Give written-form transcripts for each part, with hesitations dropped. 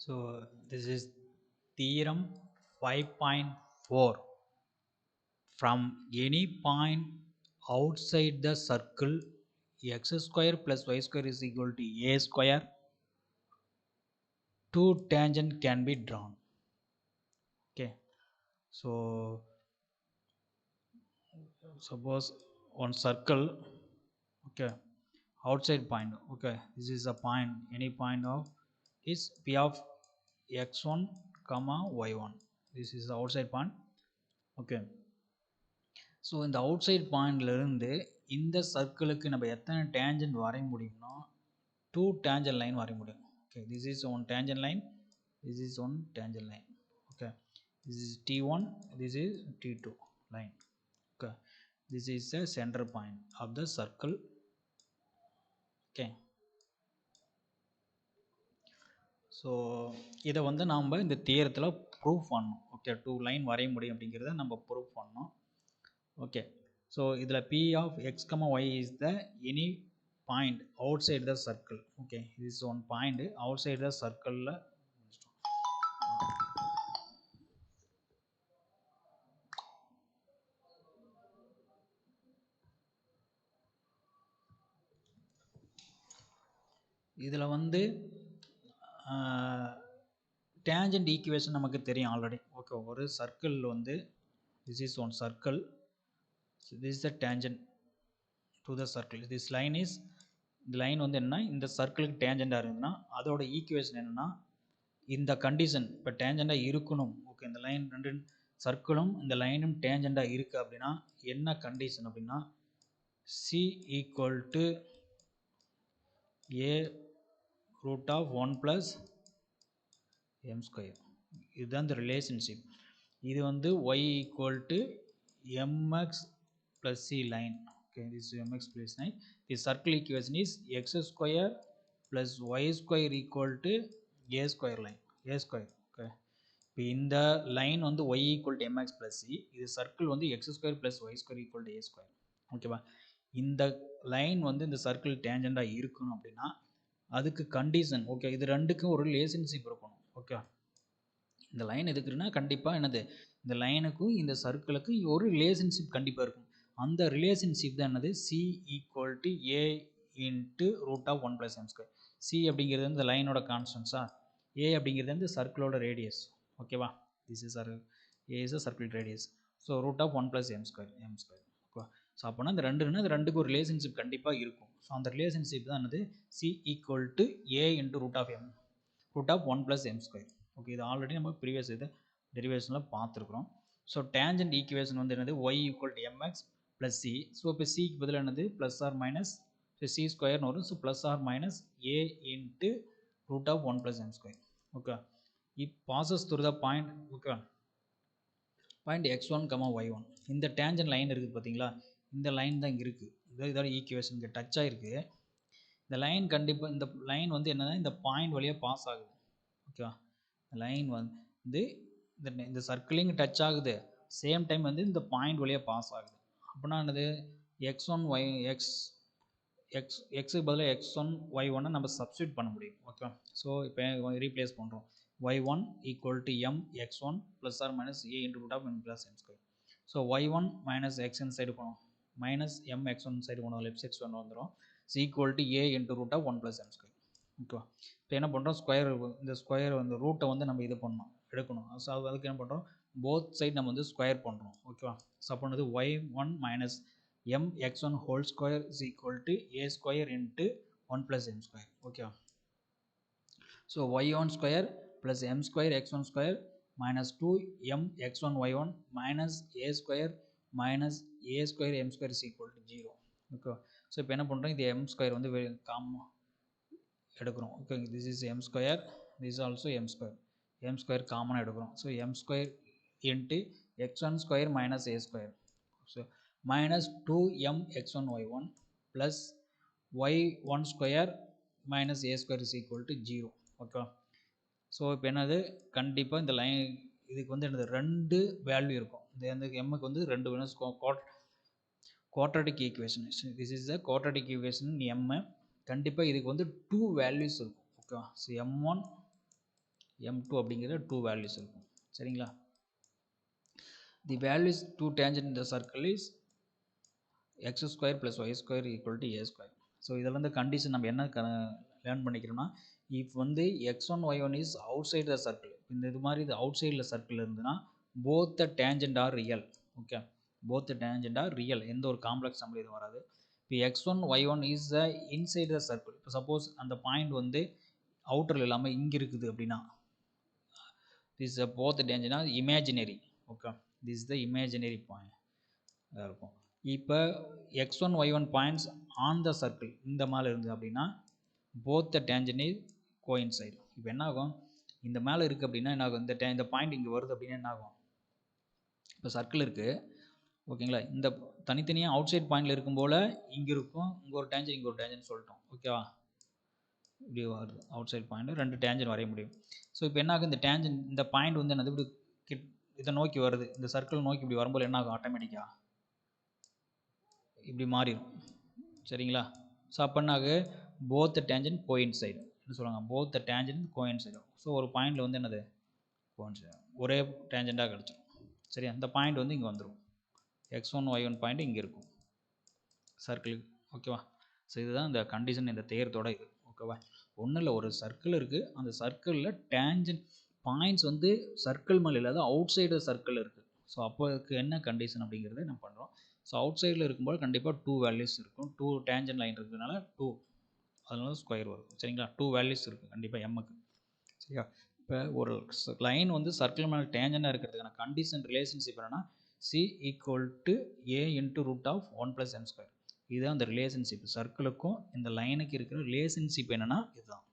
So this is theorem 5.4. From any point outside the circle x square plus y square is equal to a square, two tangent can be drawn. Okay, so suppose one circle, okay, outside point, okay, this is a point, any point of is p of x1 comma y1, this is the outside point. Okay, so இந்த out side பாயிண்ட்லேருந்து இந்த சர்க்கிளுக்கு நம்ம எத்தனை tangent வரைய முடியும்னா two tangent line வரைய முடியும். Okay, this is one tangent line, this is one tangent line. Okay, this is T1, this is T2 line. Okay, this is the centre point of the circle. Okay, so இதை வந்து நாம் இந்த தியரத்தில் proof பண்ணணும். Okay, two line வரைய முடியும் அப்படிங்கிறத நம்ம ப்ரூஃப் பண்ணணும். ஓகே, ஸோ இதில் P of x, y is the any point outside the circle. Okay, this is one point outside the circle. இதில் வந்து டேஞ்சன்ட் ஈக்குவேஷன் நமக்கு தெரியும் ஆல்ரெடி. ஓகே, ஒரு சர்க்கிள் வந்து this is one circle, so this is the tangent to the circle. This line is, இந்த line வந்து என்ன, இந்த சர்க்கிளுக்கு டேஞ்சண்டாக இருக்குதுன்னா அதோட ஈக்குவேஷன் என்னென்னா இந்த கண்டிஷன் இப்போ டேஞ்சண்டாக இருக்கணும். ஓகே, இந்த லைன் ரெண்டு சர்க்கிளும் இந்த லைனும் டேஞ்சண்டாக இருக்குது அப்படின்னா என்ன கண்டிஷன் அப்படின்னா C equal to A root of 1 + m square. இதுதான் இந்த ரிலேஷன்ஷிப். இது வந்து y equal to mx + c line. Okay, this is mx plus 9. The circle equation is x square plus y square equal to a square line, a square. Okay, இப்போ இந்த line வந்து y equal to mx plus c, இது circle வந்து x square plus y square equal to a square. ஓகேவா, இந்த line வந்து இந்த circle டேஞ்சண்டாக இருக்கணும் அப்படின்னா அதுக்கு கண்டிஷன், ஓகே, இது ரெண்டுக்கும் ஒரு ரிலேஷன்ஷிப் இருக்கணும். ஓகே, இந்த லைன் எதுக்குன்னா கண்டிப்பாக என்னது, இந்த லைனுக்கும் இந்த சர்க்கிளுக்கும் ஒரு ரிலேஷன்ஷிப் கண்டிப்பாக இருக்கும். அந்த ரிலேஷன்ஷிப் தான் என்னது, C equal to A into root of 1 + m square. C அப்படிங்கிறது வந்து இந்த லைனோட கான்ஸ்டன்ஸா, ஏ அப்படிங்கிறது வந்து சர்க்கிளோட ரேடியஸ். ஓகேவா, this is A is a circle radius. So root of 1 + m square, ஓகேவா. ஸோ அப்போனா இந்த ரெண்டுன்னா இந்த ரெண்டுக்கு ஒரு ரிலேஷன்ஷிப் கண்டிப்பாக இருக்கும். ஸோ அந்த ரிலேஷன்ஷிப் தான் என்னது, C equal to A into root of 1 + m square. Okay, இது ஆல்ரெடி நம்ம ப்ரீவியஸ் இது டெரிவேஷனில் பார்த்துருக்குறோம். ஸோ டேஞ்சன்ட் ஈக்குவேஷன் வந்து என்னது, y equal to mx plus C. So இப்போ சிக்கு பதில் என்னது ப்ளஸ் ஆர் மைனஸ் சி ஸ்கொயர்னு வரும். So plus or minus A into root of 1 + m square. Okay, it passes through the point. Okay, point x1, y1. இந்த tangent line இருக்குது பார்த்தீங்களா, இந்த லைன் தான் இங்கே இருக்குது. இதோட ஈக்குவேஷன் இங்கே டச் ஆகிருக்கு. இந்த லைன் கண்டிப்பாக, இந்த லைன் வந்து என்னன்னா இந்த பாயிண்ட் வழியாக பாஸ் ஆகுது. ஓகேவா, லைன் வந்து இந்த சர்க்கிளிங் டச் ஆகுது, சேம் டைம் வந்து இந்த பாயிண்ட் வழியாக பாஸ் ஆகுது. அப்படின்னா என்னது, x1 y எக்ஸுக்கு பதிலாக x1 y1 நம்ம சப்ஸ்டியூட் பண்ண முடியும். ஓகே, ஸோ இப்போ ரீப்ளேஸ் பண்ணுறோம். y1 equal to m x1 plus or minus a into root of m + m square. So y1 minus x side போனோம், மைனஸ் m x1 சைடு போனோம், left side ஒன்று வந்துடும். Equal to a into root of 1 + m square. ஓகேவா, இப்போ என்ன பண்ணுறோம், square, இந்த square வந்து ரூட்டை வந்து நம்ம இது பண்ணணும், எடுக்கணும். ஸோ அதுக்கு என்ன பண்ணுறோம், போத் சைட் நம்ம வந்து ஸ்கொயர் பண்ணுறோம். ஓகேவா, ஸோ அப்போ வந்து y1 minus m x1 whole square is equal to a square into 1 + m square. ஓகேவா, so y1 square plus m square x1 square minus 2m x1 y1 minus a square minus a square m square is equal to 0. Okay, so இப்போ என்ன பண்ணுறோம், இது m square வந்து எடுக்கிறோம். Okay, this is m square, this also m square காமனாக எடுக்கிறோம். So m square into x1 square minus a square. So minus 2m x1 y1 plus y1 square minus a square is equal to 0. Okay, so இப்போ என்னது, கண்டிப்பாக இந்த line இதுக்கு வந்து என்னது ரெண்டு வேல்யூ இருக்கும். இந்த எம்முக்கு வந்து ரெண்டு வேணும், quadratic equation. This is the quadratic equation M. கண்டிப்பாக இதுக்கு வந்து டூ வேல்யூஸ் இருக்கும். ஓகேவா, ஸோ m1 m2 அப்படிங்கிற 2 வேல்யூஸ் இருக்கும். சரிங்களா? தி வேல்யூஸ் 2 டேஞ்சன்ட் இந்த circle is x square plus Y square equal to A square. So இதில் வந்து கண்டிஷன் நம்ம என்ன லேர்ன் பண்ணிக்கிறோம்னா, இஃப் வந்து x1 y1 is outside the circle, இந்த இது மாதிரி இது அவுட் சைடில் சர்க்கிள் இருந்துன்னா both the tangent are real. Okay, both the tangent are real, எந்த ஒரு காம்ப்ளெக்ஸ் நம்பர் இது வராது. இப்போ x1 y1 is the inside the circle, இப்போ சப்போஸ் அந்த பாயிண்ட் வந்து அவுட்டரில் இல்லாமல் இங்கே இருக்குது அப்படின்னா this is both the danger are imaginary. Okay, this is the imaginary point இருக்கும். இப்போ x1 y1 points on the circle இந்த மேலே இருந்து அப்படின்னா both the tangent is coincide. இப்போ என்ன ஆகும், இந்த மேலே இருக்குது அப்படின்னா என்ன ஆகும், இந்த பாயிண்ட் இங்கே வருது அப்படின்னா என்ன ஆகும், இப்போ சர்க்கிள் இருக்குது ஓகேங்களா, இந்த தனித்தனியாக அவுட் சைட் பாயிண்டில் இருக்கும் போல் இங்கே இருக்கும், இங்கே ஒரு டேஞ்சன் இங்கே ஒரு டேஞ்சன் சொல்லிட்டோம். ஓகேவா, இப்படி வருது அவுட் சைட் பாயிண்ட், 2 டேஞ்சன் வரைய முடியும். ஸோ இப்போ என்ன ஆகும், இந்த டேஞ்சன் இந்த பாயிண்ட் வந்து என்னது இப்படி இதை நோக்கி வருது, இந்த சர்க்கிள் நோக்கி இப்படி வரும்போது என்ன ஆகும், ஆட்டோமேட்டிக்காக இப்படி மாறிடும். சரிங்களா? ஸோ அப்போ என்ன ஆகு, போத் டேஞ்சன் கோயின்சைடு என்ன சொல்லுவாங்க, போத் டேஞ்சன் கோயின்சைடு. ஸோ ஒரு பாயிண்டில் வந்து என்னது கோயின்சைடு ஒரே டேஞ்சண்டாக கிடச்சிடும். சரி, அந்த பாயிண்ட் வந்து இங்கே வந்துடும், x1 y1 பாயிண்ட் இங்கே இருக்கும் சர்க்கிளுக்கு. ஓகேவா? ஸோ இதுதான் இந்த கண்டிஷன், இந்த தேர்தோட இது. ஓகேவா, ஒன்றும் இல்லை, ஒரு சர்க்கிள் இருக்குது, அந்த சர்க்கிளில் டேஞ்சன் பாயிண்ட்ஸ் வந்து சர்க்கிள் மேலே இல்லாத அவுட் சைடு சர்க்கிள் இருக்குது. ஸோ அப்போ அதுக்கு என்ன கண்டிஷன் அப்படிங்கிறத நம்ம பண்ணுறோம். ஸோ அவுட் சைடில் இருக்கும்போது கண்டிப்பாக 2 வேல்யூஸ் இருக்கும், 2 டேஞ்சன் லைன் இருக்கிறதுனால 2, அதனால ஸ்கொயர் வரும். சரிங்களா? 2 வேல்யூஸ் இருக்குது கண்டிப்பாக எம்முக்கு. சரியா? இப்போ ஒரு லைன் வந்து சர்க்கிள் மேலே டேஞ்சனாக இருக்கிறதுக்கான கண்டிஷன் ரிலேஷன்ஷிப் என்னென்னா C equal to A into root of 1 + m². இதுதான் அந்த ரிலேஷன்ஷிப், சர்க்கிளுக்கும் இந்த லைனுக்கு இருக்கிற ரிலேஷன்ஷிப் என்னென்னா இதுதான்.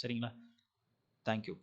சரிங்களா? தேங்க்யூ.